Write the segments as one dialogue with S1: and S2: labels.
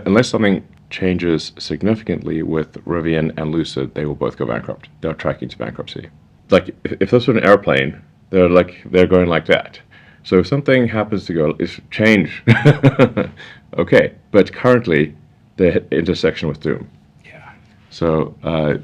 S1: unless something changes significantly with Rivian and Lucid, they will both go bankrupt. They're tracking to bankruptcy. Like if this was an airplane, they're going like that. So if something happens to go, it's change. Okay, but currently the intersection with doom.
S2: Yeah.
S1: So I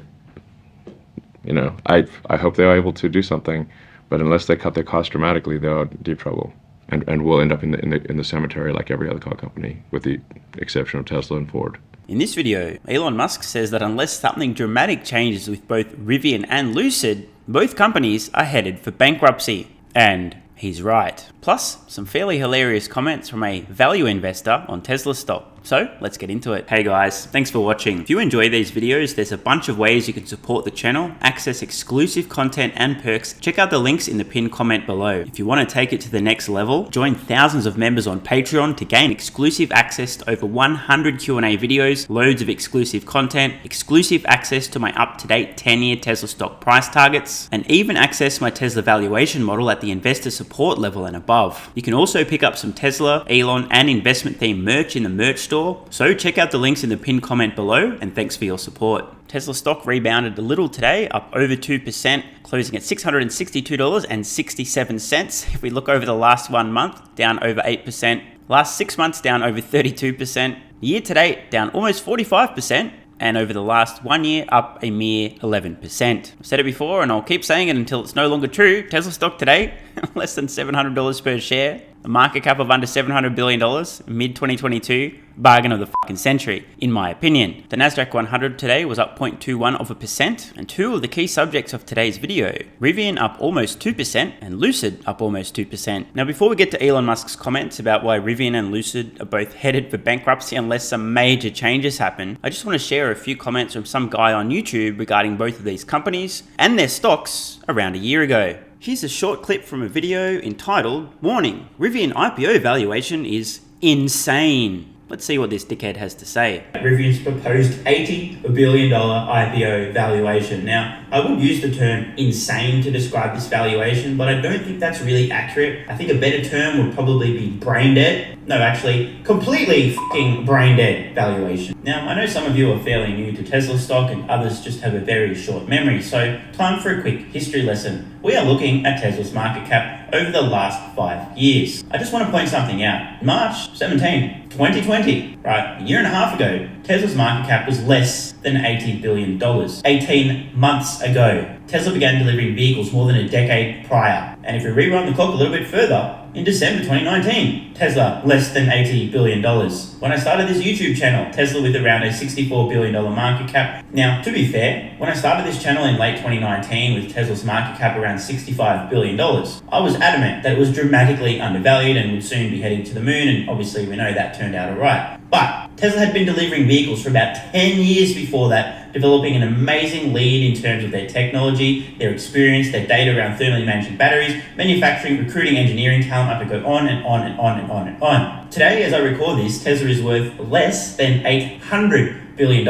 S1: hope they are able to do something, but unless they cut their costs dramatically, they are in deep trouble, and will end up in the cemetery like every other car company, with the exception of Tesla and Ford.
S2: In this video, Elon Musk says that unless something dramatic changes with both Rivian and Lucid, both companies are headed for bankruptcy. And he's right. Plus, some fairly hilarious comments from a value investor on Tesla stock. So let's get into it. Hey guys, thanks for watching. If you enjoy these videos, there's a bunch of ways you can support the channel, access exclusive content and perks. Check out the links in the pinned comment below. If you want to take it to the next level, join thousands of members on Patreon to gain exclusive access to over 100 Q&A videos, loads of exclusive content, exclusive access to my up-to-date 10-year Tesla stock price targets, and even access my Tesla valuation model at the investor support level and above. You can also pick up some Tesla, Elon, and investment themed merch in the merch store. So check out the links in the pinned comment below, and thanks for your support. Tesla stock rebounded a little today, up over 2%, closing at $662.67. If we look over the last 1 month, down over 8%. Last 6 months, down over 32%. Year to date, down almost 45%. And over the last 1 year, up a mere 11%. I've said it before, and I'll keep saying it until it's no longer true. Tesla stock today, less than $700 per share. A market cap of under $700 billion, mid-2022, bargain of the fucking century, in my opinion. The Nasdaq 100 today was up 0.21%, and two of the key subjects of today's video, Rivian up almost 2% and Lucid up almost 2%. Now before we get to Elon Musk's comments about why Rivian and Lucid are both headed for bankruptcy unless some major changes happen, I just want to share a few comments from some guy on YouTube regarding both of these companies and their stocks around a year ago. Here's a short clip from a video entitled, "Warning, Rivian IPO valuation is insane." Let's see what this dickhead has to say.
S3: Rivian's proposed $80 billion IPO valuation. Now, I would use the term insane to describe this valuation, but I don't think that's really accurate. I think a better term would probably be brain dead. No, actually, completely fucking brain dead valuation. Now, I know some of you are fairly new to Tesla stock and others just have a very short memory, so time for a quick history lesson. We are looking at Tesla's market cap over the last 5 years. I just want to point something out. March 17, 2020, right, a year and a half ago, Tesla's market cap was less than $80 billion. 18 months ago, Tesla began delivering vehicles more than a decade prior. And if we rewind the clock a little bit further, in December 2019, Tesla less than $80 billion. When I started this YouTube channel, Tesla with around a $64 billion market cap. Now, to be fair, when I started this channel in late 2019 with Tesla's market cap around $65 billion, I was adamant that it was dramatically undervalued and would soon be heading to the moon, and obviously we know that turned out alright. But Tesla had been delivering vehicles for about 10 years before that, developing an amazing lead in terms of their technology, their experience, their data around thermally managing batteries, manufacturing, recruiting, engineering talent. I could go on and on and on and on and on. Today, as I record this, Tesla is worth less than $800 billion,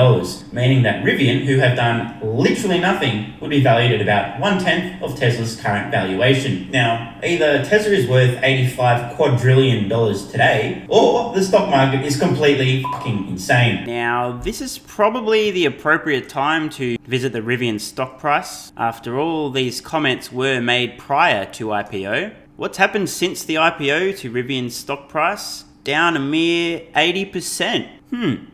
S3: meaning that Rivian, who have done literally nothing, would be valued at about 1/10 of Tesla's current valuation. Now, either Tesla is worth $85 quadrillion today, or the stock market is completely fucking insane.
S2: Now, this is probably the appropriate time to visit the Rivian stock price. After all, these comments were made prior to IPO. What's happened since the IPO to Rivian's stock price? Down a mere 80%.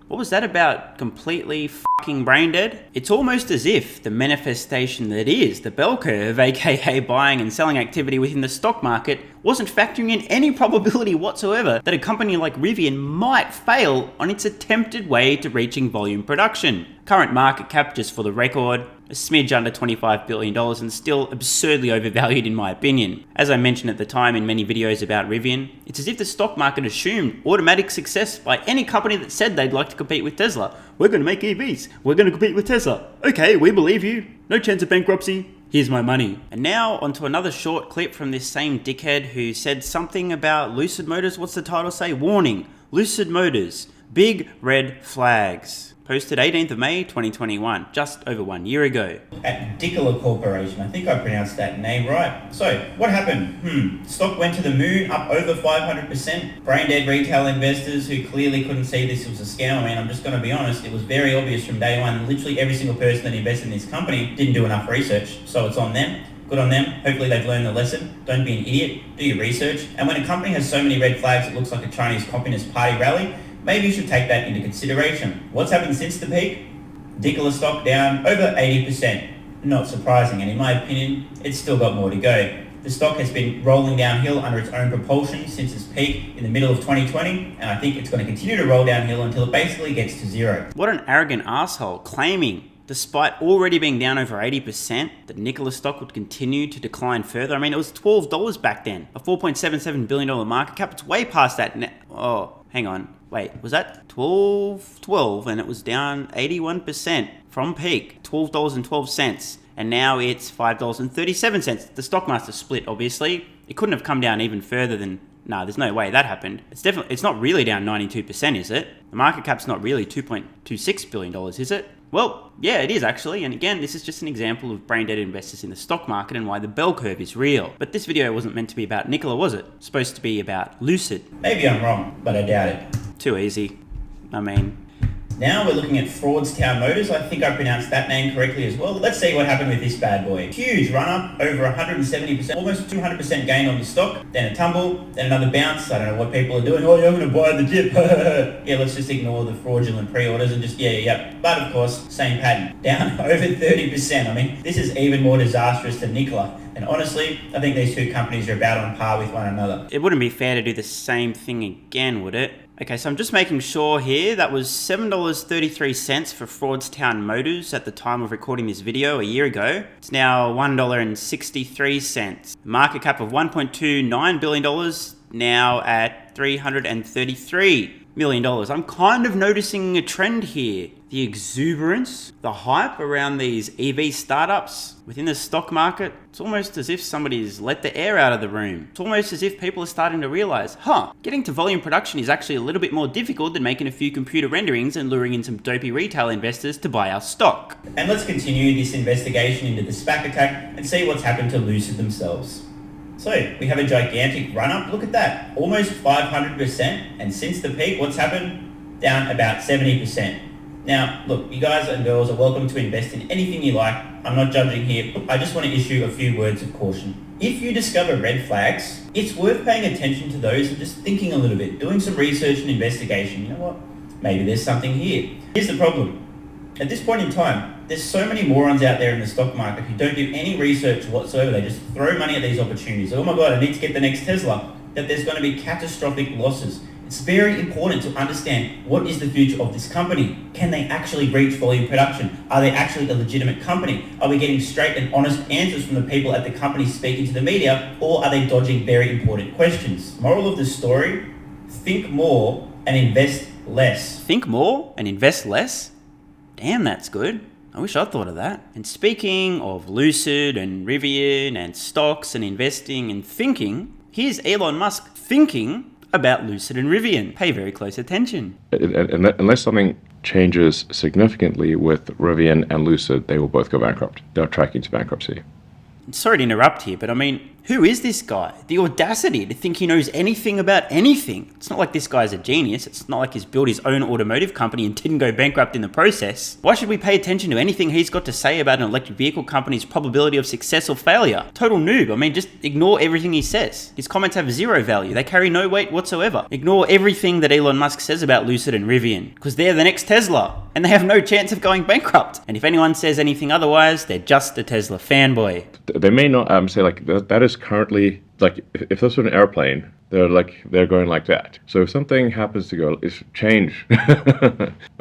S2: What was that about? Completely fucking brain dead? It's almost as if the manifestation that is the bell curve, aka buying and selling activity within the stock market, wasn't factoring in any probability whatsoever that a company like Rivian might fail on its attempted way to reaching volume production. Current market cap, just for the record, a smidge under $25 billion and still absurdly overvalued in my opinion. As I mentioned at the time in many videos about Rivian, it's as if the stock market assumed automatic success by any company that said they'd like to compete with Tesla. We're going to make EVs. We're going to compete with Tesla. Okay, we believe you. No chance of bankruptcy. Here's my money. And now onto another short clip from this same dickhead who said something about Lucid Motors. What's the title say? Warning, Lucid Motors, big red flags. Posted 18th of May 2021, just over 1 year ago.
S3: At Dickola Corporation, I think I pronounced that name right. So, what happened? Stock went to the moon, up over 500%. Brain dead retail investors who clearly couldn't see this was a scam. I mean, I'm just going to be honest, it was very obvious from day one. Literally every single person that invested in this company didn't do enough research, so it's on them. Good on them. Hopefully they've learned the lesson. Don't be an idiot. Do your research. And when a company has so many red flags, it looks like a Chinese Communist Party rally, maybe you should take that into consideration. What's happened since the peak? Dickola stock down over 80%. Not surprising, and in my opinion, it's still got more to go. The stock has been rolling downhill under its own propulsion since its peak in the middle of 2020, and I think it's going to continue to roll downhill until it basically gets to zero.
S2: What an arrogant asshole, claiming, despite already being down over 80%, that Nikola stock would continue to decline further. I mean, it was $12 back then, a $4.77 billion market cap. It's way past that. Oh, hang on. Wait, was that 12, and it was down 81% from peak, $12.12, and now it's $5.37. The stock must have split, obviously. It couldn't have come down even further than, there's no way that happened. It's not really down 92%, is it? The market cap's not really $2.26 billion, is it? Well, yeah, it is actually, and again, this is just an example of brain dead investors in the stock market and why the bell curve is real. But this video wasn't meant to be about Nikola, was it? It's supposed to be about Lucid.
S3: Maybe I'm wrong, but I doubt it.
S2: Too easy. I mean...
S3: Now we're looking at Fraudstown Motors. I think I pronounced that name correctly as well. Let's see what happened with this bad boy. Huge run up, over 170%, almost 200% gain on the stock. Then a tumble, then another bounce. I don't know what people are doing. Oh, yeah, I'm going to buy the dip. Yeah, let's just ignore the fraudulent pre-orders and just, yeah. But of course, same pattern. Down over 30%. I mean, this is even more disastrous than Nikola. And honestly, I think these two companies are about on par with one another.
S2: It wouldn't be fair to do the same thing again, would it? Okay, so I'm just making sure here, that was $7.33 for Fraudstown Motors at the time of recording this video a year ago. It's now $1.63. Market cap of $1.29 billion, now at $333 million. I'm kind of noticing a trend here. The exuberance, the hype around these EV startups within the stock market, it's almost as if somebody's let the air out of the room. It's almost as if people are starting to realize, getting to volume production is actually a little bit more difficult than making a few computer renderings and luring in some dopey retail investors to buy our stock.
S3: And let's continue this investigation into the SPAC attack and see what's happened to Lucid themselves. So, we have a gigantic run-up, look at that, almost 500%, and since the peak, what's happened? Down about 70%. Now, look, you guys and girls are welcome to invest in anything you like. I'm not judging here. I just want to issue a few words of caution. If you discover red flags, it's worth paying attention to those and just thinking a little bit, doing some research and investigation. You know what? Maybe there's something here. Here's the problem. At this point in time, there's so many morons out there in the stock market who don't do any research whatsoever. They just throw money at these opportunities. Oh my God, I need to get the next Tesla. That there's going to be catastrophic losses. It's very important to understand what is the future of this company. Can they actually reach volume production? Are they actually a legitimate company? Are we getting straight and honest answers from the people at the company speaking to the media, or are they dodging very important questions? Moral of the story, think more and invest less.
S2: Think more and invest less? Damn, that's good. I wish I'd thought of that. And speaking of Lucid and Rivian and stocks and investing and thinking, here's Elon Musk thinking about Lucid and Rivian. Pay very close attention.
S1: Unless something changes significantly with Rivian and Lucid, they will both go bankrupt. They're tracking to bankruptcy.
S2: Sorry to interrupt here, but I mean, who is this guy? The audacity to think he knows anything about anything. It's not like this guy's a genius. It's not like he's built his own automotive company and didn't go bankrupt in the process. Why should we pay attention to anything he's got to say about an electric vehicle company's probability of success or failure? Total noob. I mean, just ignore everything he says. His comments have zero value. They carry no weight whatsoever. Ignore everything that Elon Musk says about Lucid and Rivian, because they're the next Tesla, and they have no chance of going bankrupt. And if anyone says anything otherwise, they're just a Tesla fanboy.
S1: They may not say like that is currently like if this was an airplane, they're going like that. So if something happens to go, it's change.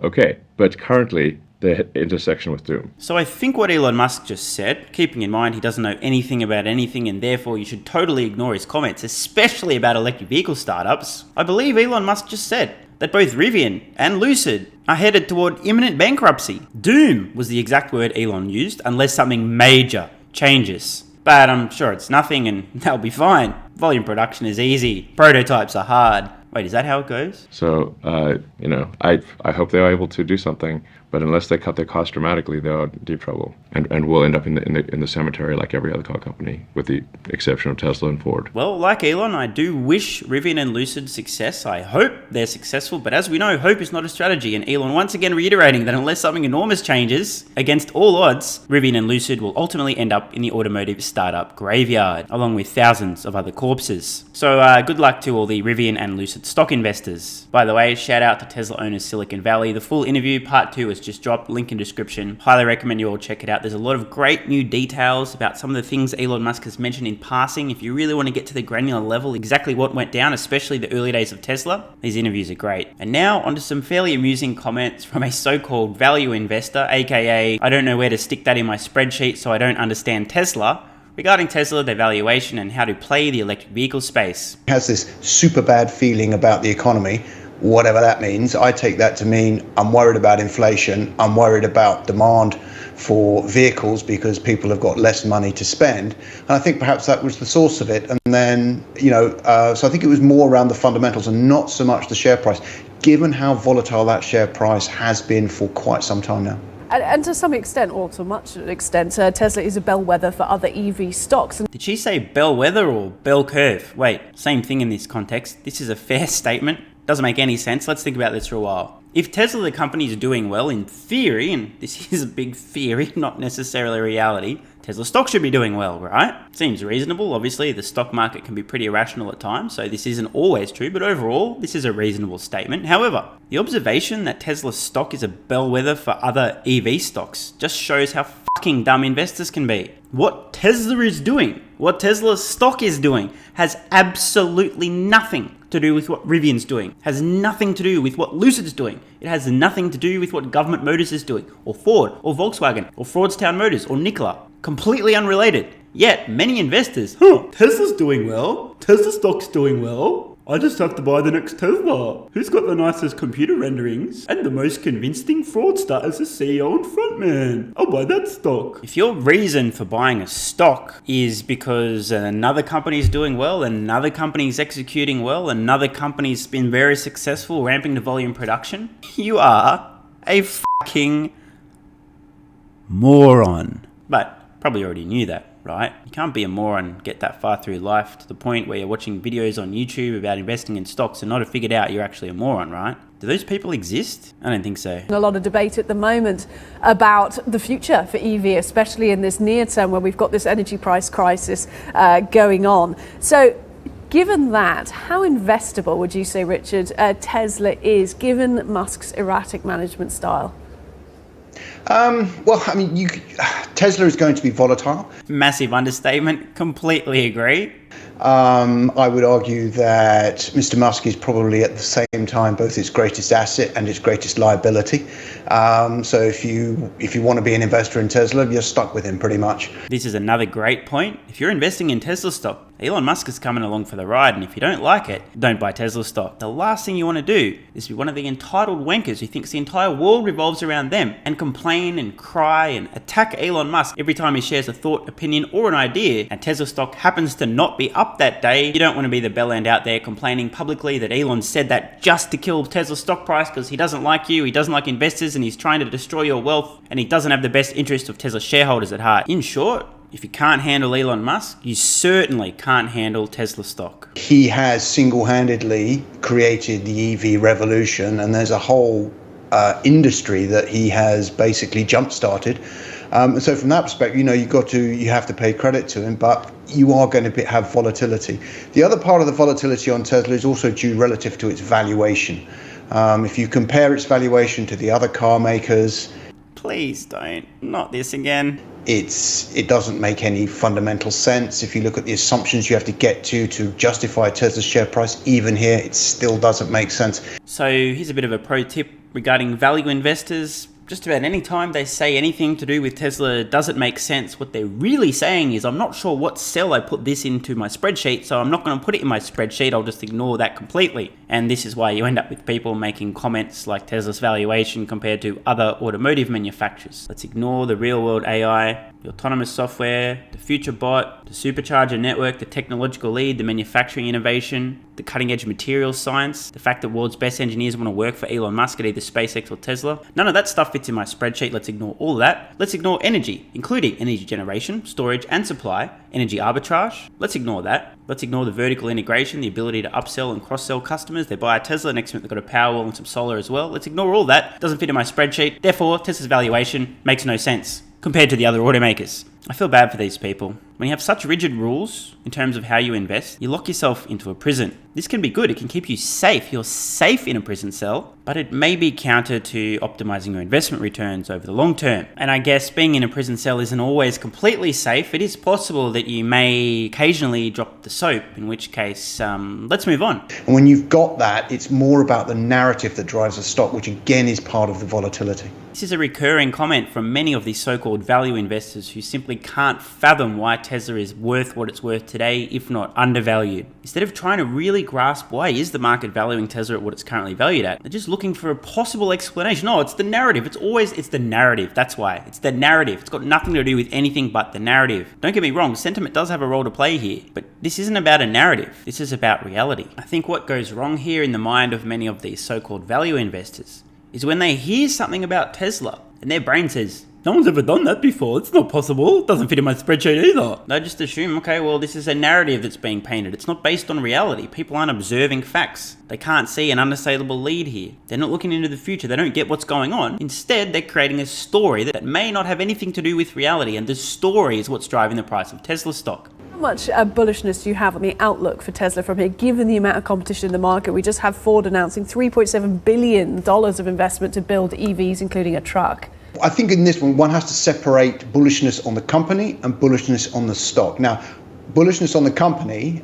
S1: Okay, but currently the intersection with doom.
S2: So I think what Elon Musk just said, keeping in mind he doesn't know anything about anything and therefore you should totally ignore his comments, especially about electric vehicle startups. I believe Elon Musk just said that both Rivian and Lucid are headed toward imminent bankruptcy. Doom was the exact word Elon used, unless something major changes. But I'm sure it's nothing and they'll be fine. Volume production is easy. Prototypes are hard. Wait, is that how it goes?
S1: So, I hope they are able to do something, but unless they cut their costs dramatically, they are in deep trouble, and will end up in the cemetery like every other car company, with the exception of Tesla and Ford.
S2: Well, like Elon, I do wish Rivian and Lucid success. I hope they're successful, but as we know, hope is not a strategy, and Elon once again reiterating that unless something enormous changes, against all odds, Rivian and Lucid will ultimately end up in the automotive startup graveyard, along with thousands of other corpses. So good luck to all the Rivian and Lucid stock investors. By the way, shout out to Tesla owners Silicon Valley. The full interview, part 2, has just dropped, link in description. Highly recommend you all check it out. There's a lot of great new details about some of the things Elon Musk has mentioned in passing. If you really want to get to the granular level, exactly what went down, especially the early days of Tesla, these interviews are great. And now onto some fairly amusing comments from a so-called value investor, aka I don't know where to stick that in my spreadsheet so I don't understand Tesla, regarding Tesla, their valuation, and how to play the electric vehicle space.
S4: Has this super bad feeling about the economy, whatever that means. I take that to mean I'm worried about inflation, I'm worried about demand for vehicles because people have got less money to spend, and I think perhaps that was the source of it. And then, so I think it was more around the fundamentals and not so much the share price, given how volatile that share price has been for quite some time now.
S5: And to some extent, or to much extent, Tesla is a bellwether for other EV stocks.
S2: Did she say bellwether or bell curve? Wait, same thing in this context. This is a fair statement. Doesn't make any sense. Let's think about this for a while. If Tesla, the company, is doing well, in theory, and this is a big theory, not necessarily reality, Tesla stock should be doing well, right? Seems reasonable. Obviously, the stock market can be pretty irrational at times, so this isn't always true, but overall, this is a reasonable statement. However, the observation that Tesla stock is a bellwether for other EV stocks just shows how fucking dumb investors can be. What Tesla is doing, what Tesla's stock is doing, has absolutely nothing to do with what Rivian's doing, has nothing to do with what Lucid's doing. It has nothing to do with what Government Motors is doing, or Ford, or Volkswagen, or Fraudstown Motors, or Nikola. Completely unrelated. Yet, many investors, Tesla's doing well, Tesla stock's doing well, I just have to buy the next Tesla. Who's got the nicest computer renderings and the most convincing fraudster as a CEO and frontman? I'll buy that stock. If your reason for buying a stock is because another company's doing well, another company's executing well, another company's been very successful ramping to volume production, you are a fucking moron. But probably already knew that, right? You can't be a moron and get that far through life to the point where you're watching videos on YouTube about investing in stocks and not have figured out you're actually a moron, right? Do those people exist? I don't think so.
S5: A lot of debate at the moment about the future for EV, especially in this near term where we've got this energy price crisis going on. So given that, how investable would you say, Richard, Tesla is, given Musk's erratic management style?
S4: Well, I mean, Tesla is going to be volatile.
S2: Massive understatement. Completely agree.
S4: I would argue that Mr. Musk is probably at the same time both its greatest asset and its greatest liability. So if you want to be an investor in Tesla, you're stuck with him pretty much.
S2: This is another great point. If you're investing in Tesla stock, Elon Musk is coming along for the ride, and if you don't like it, don't buy Tesla stock. The last thing you want to do is be one of the entitled wankers who thinks the entire world revolves around them and complain and cry and attack Elon Musk every time he shares a thought, opinion, or an idea, and Tesla stock happens to not be up that day. You don't want to be the bell end out there complaining publicly that Elon said that just to kill Tesla stock price because he doesn't like you, he doesn't like investors, and he's trying to destroy your wealth, and he doesn't have the best interest of Tesla shareholders at heart. In short, if you can't handle Elon Musk, you certainly can't handle Tesla stock.
S4: He has single-handedly created the EV revolution, and there's a whole industry that he has basically jump-started. So from that perspective, you have to pay credit to him, but you are going to have volatility. The other part of the volatility on Tesla is also due relative to its valuation. If you compare its valuation to the other car makers,
S2: please don't. Not this again.
S4: It doesn't make any fundamental sense. If you look at the assumptions you have to get to justify Tesla's share price, even here, it still doesn't make sense.
S2: So here's a bit of a pro tip regarding value investors. Just about any time they say anything to do with Tesla doesn't make sense, what they're really saying is, I'm not sure what cell I put this into my spreadsheet, so I'm not going to put it in my spreadsheet, I'll just ignore that completely. And this is why you end up with people making comments like Tesla's valuation compared to other automotive manufacturers. Let's ignore the real world AI. the autonomous software, the future bot, the supercharger network, the technological lead, the manufacturing innovation, the cutting edge materials science, the fact that world's best engineers want to work for Elon Musk at either SpaceX or Tesla. None of that stuff fits in my spreadsheet. Let's ignore all of that. Let's ignore energy, including energy generation, storage and supply, energy arbitrage. Let's ignore that. Let's ignore the vertical integration, the ability to upsell and cross-sell customers. They buy a Tesla, next minute they've got a Powerwall and some solar as well. Let's ignore all that. Doesn't fit in my spreadsheet. Therefore, Tesla's valuation makes no sense compared to the other automakers. I feel bad for these people. When you have such rigid rules in terms of how you invest, you lock yourself into a prison. This can be good. It can keep you safe. You're safe in a prison cell, but it may be counter to optimizing your investment returns over the long term. And I guess being in a prison cell isn't always completely safe. It is possible that you may occasionally drop the soap, in which case, let's move on.
S4: And when you've got that, it's more about the narrative that drives a stock, which again is part of the volatility.
S2: This is a recurring comment from many of these so-called value investors who simply can't fathom why Tesla is worth what it's worth today, if not undervalued. Instead of trying to really grasp why is the market valuing Tesla at what it's currently valued at, they're just looking for a possible explanation. No, it's the narrative. It's the narrative. That's why. It's the narrative. It's got nothing to do with anything but the narrative. Don't get me wrong, sentiment does have a role to play here, but this isn't about a narrative. This is about reality. I think what goes wrong here in the mind of many of these so-called value investors is when they hear something about Tesla and their brain says, no one's ever done that before. It's not possible. It doesn't fit in my spreadsheet either. They just assume, okay, well, this is a narrative that's being painted. It's not based on reality. People aren't observing facts. They can't see an unassailable lead here. They're not looking into the future. They don't get what's going on. Instead, they're creating a story that may not have anything to do with reality, and the story is what's driving the price of Tesla stock.
S5: How much bullishness do you have on the outlook for Tesla from here, given the amount of competition in the market? We just have Ford announcing $3.7 billion of investment to build EVs, including a truck.
S4: I think in this one has to separate bullishness on the company and bullishness on the stock. Now, bullishness on the company,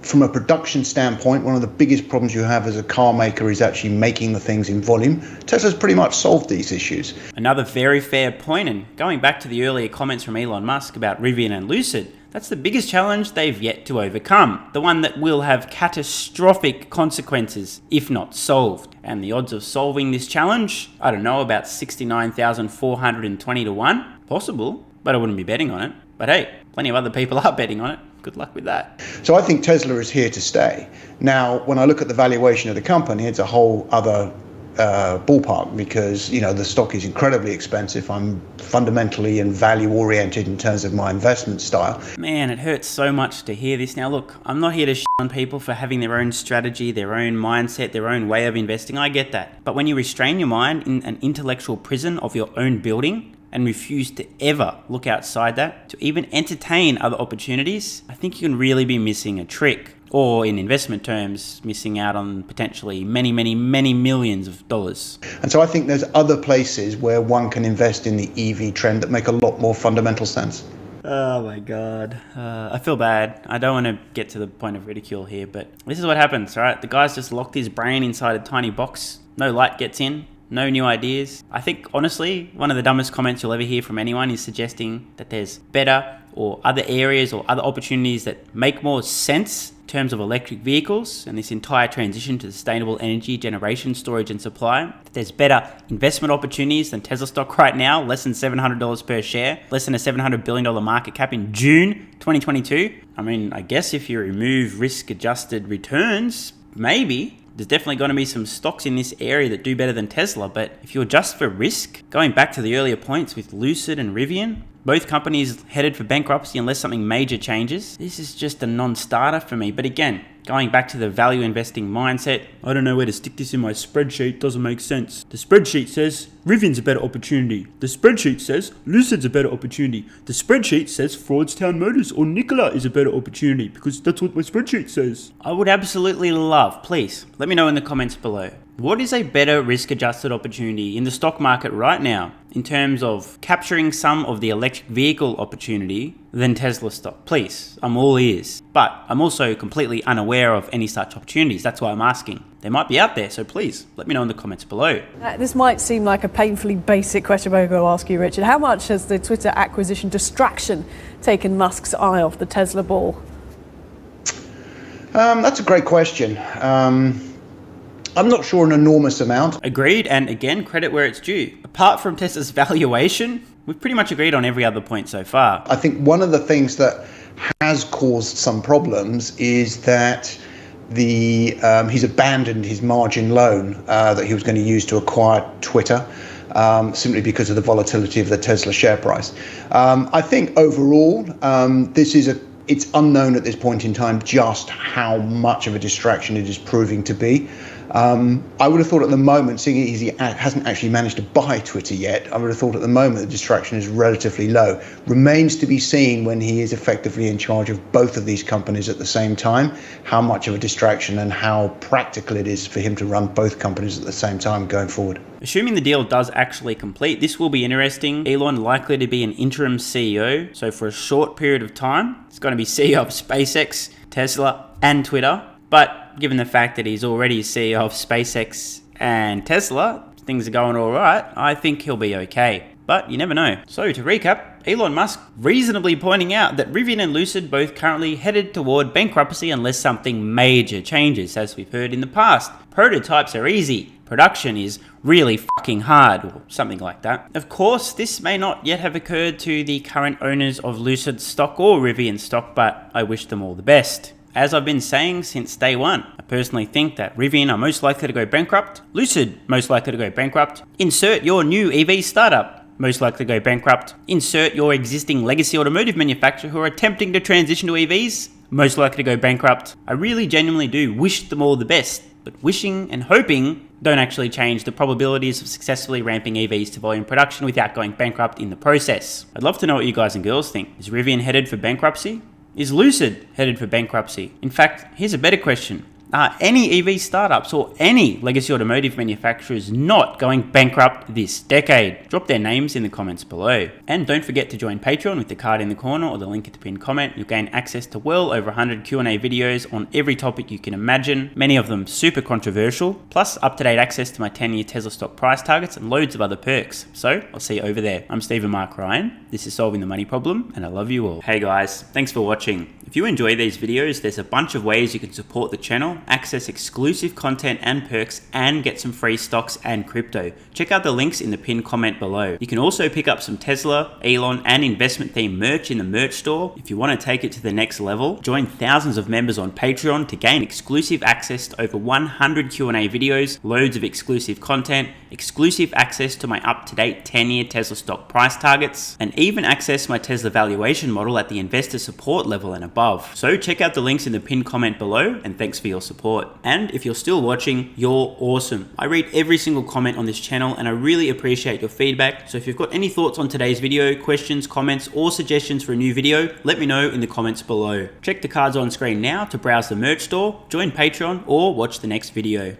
S4: from a production standpoint, one of the biggest problems you have as a car maker is actually making the things in volume. Tesla's pretty much solved these issues.
S2: Another very fair point, and going back to the earlier comments from Elon Musk about Rivian and Lucid, that's the biggest challenge they've yet to overcome. The one that will have catastrophic consequences if not solved. And the odds of solving this challenge, I don't know, about 69,420 to 1. Possible, but I wouldn't be betting on it. But hey, plenty of other people are betting on it. Good luck with that.
S4: So I think Tesla is here to stay. Now, when I look at the valuation of the company, it's a whole other ballpark, because the stock is incredibly expensive. I'm fundamentally and value oriented in terms of my investment style.
S2: Man, it hurts so much to hear this. Now look, I'm not here to shit on people for having their own strategy, their own mindset, their own way of investing. I get that. But when you restrain your mind in an intellectual prison of your own building and refuse to ever look outside that, to even entertain other opportunities, I think you can really be missing a trick. Or in investment terms, missing out on potentially many, many, many millions of dollars.
S4: And so I think there's other places where one can invest in the EV trend that make a lot more fundamental sense.
S2: Oh my God. I feel bad. I don't want to get to the point of ridicule here, but this is what happens, all right? The guy's just locked his brain inside a tiny box. No light gets in. No new ideas. I think, honestly, one of the dumbest comments you'll ever hear from anyone is suggesting that there's better or other areas or other opportunities that make more sense in terms of electric vehicles and this entire transition to sustainable energy generation, storage and supply. That there's better investment opportunities than Tesla stock right now, less than $700 per share, less than a $700 billion market cap in June 2022. I mean, I guess if you remove risk-adjusted returns, maybe. There's definitely going to be some stocks in this area that do better than Tesla, but if you adjust for risk, going back to the earlier points with Lucid and Rivian, both companies headed for bankruptcy unless something major changes. This is just a non-starter for me. But again, going back to the value investing mindset, I don't know where to stick this in my spreadsheet, doesn't make sense. The spreadsheet says Rivian's a better opportunity. The spreadsheet says Lucid's a better opportunity. The spreadsheet says Fraudstown Motors or Nikola is a better opportunity because that's what my spreadsheet says. I would absolutely love, please, let me know in the comments below. What is a better risk-adjusted opportunity in the stock market right now in terms of capturing some of the electric vehicle opportunity than Tesla stock? Please, I'm all ears. But I'm also completely unaware of any such opportunities. That's why I'm asking. They might be out there, so please let me know in the comments below.
S5: This might seem like a painfully basic question, but I'm going to ask you, Richard. How much has the Twitter acquisition distraction taken Musk's eye off the Tesla ball?
S4: That's a great question. I'm not sure an enormous amount.
S2: Agreed, and again, credit where it's due. Apart from Tesla's valuation, we've pretty much agreed on every other point so far.
S4: I think one of the things that has caused some problems is that he's abandoned his margin loan that he was going to use to acquire Twitter, simply because of the volatility of the Tesla share price. I think overall, it's unknown at this point in time just how much of a distraction it is proving to be. I would have thought at the moment, seeing he hasn't actually managed to buy Twitter yet, I would have thought at the moment the distraction is relatively low. Remains to be seen when he is effectively in charge of both of these companies at the same time, how much of a distraction and how practical it is for him to run both companies at the same time going forward.
S2: Assuming the deal does actually complete, this will be interesting. Elon likely to be an interim CEO, so for a short period of time, he's going to be CEO of SpaceX, Tesla, and Twitter. But given the fact that he's already CEO of SpaceX and Tesla, things are going all right, I think he'll be okay. But you never know. So to recap, Elon Musk reasonably pointing out that Rivian and Lucid both currently headed toward bankruptcy unless something major changes, as we've heard in the past. Prototypes are easy. Production is really fucking hard, or something like that. Of course, this may not yet have occurred to the current owners of Lucid stock or Rivian stock, but I wish them all the best. As I've been saying since day one, I personally think that Rivian are most likely to go bankrupt, Lucid most likely to go bankrupt, insert your new EV startup, most likely to go bankrupt, insert your existing legacy automotive manufacturer who are attempting to transition to EVs, most likely to go bankrupt. I really genuinely do wish them all the best, but wishing and hoping don't actually change the probabilities of successfully ramping EVs to volume production without going bankrupt in the process. I'd love to know what you guys and girls think. Is Rivian headed for bankruptcy? Is Lucid headed for bankruptcy? In fact, here's a better question. Are any EV startups or any legacy automotive manufacturers not going bankrupt this decade? Drop their names in the comments below. And don't forget to join Patreon with the card in the corner or the link at the pinned comment. You'll gain access to well over 100 Q&A videos on every topic you can imagine, many of them super controversial, plus up-to-date access to my 10-year Tesla stock price targets and loads of other perks. So I'll see you over there. I'm Stephen Mark Ryan. This is Solving the Money Problem, and I love you all. Hey guys, thanks for watching. If you enjoy these videos, there's a bunch of ways you can support the channel, access exclusive content and perks, and get some free stocks and crypto. Check out the links in the pinned comment below. You can also pick up some Tesla, Elon, and investment themed merch in the merch store. If you want to take it to the next level, join thousands of members on Patreon to gain exclusive access to over 100 Q&A videos, loads of exclusive content, exclusive access to my up-to-date 10-year Tesla stock price targets, and even access my Tesla valuation model at the investor support level and above. So check out the links in the pinned comment below, and thanks for your support. And if you're still watching, you're awesome. I read every single comment on this channel and I really appreciate your feedback. So if you've got any thoughts on today's video, questions, comments, or suggestions for a new video, let me know in the comments below. Check the cards on screen now to browse the merch store, join Patreon, or watch the next video.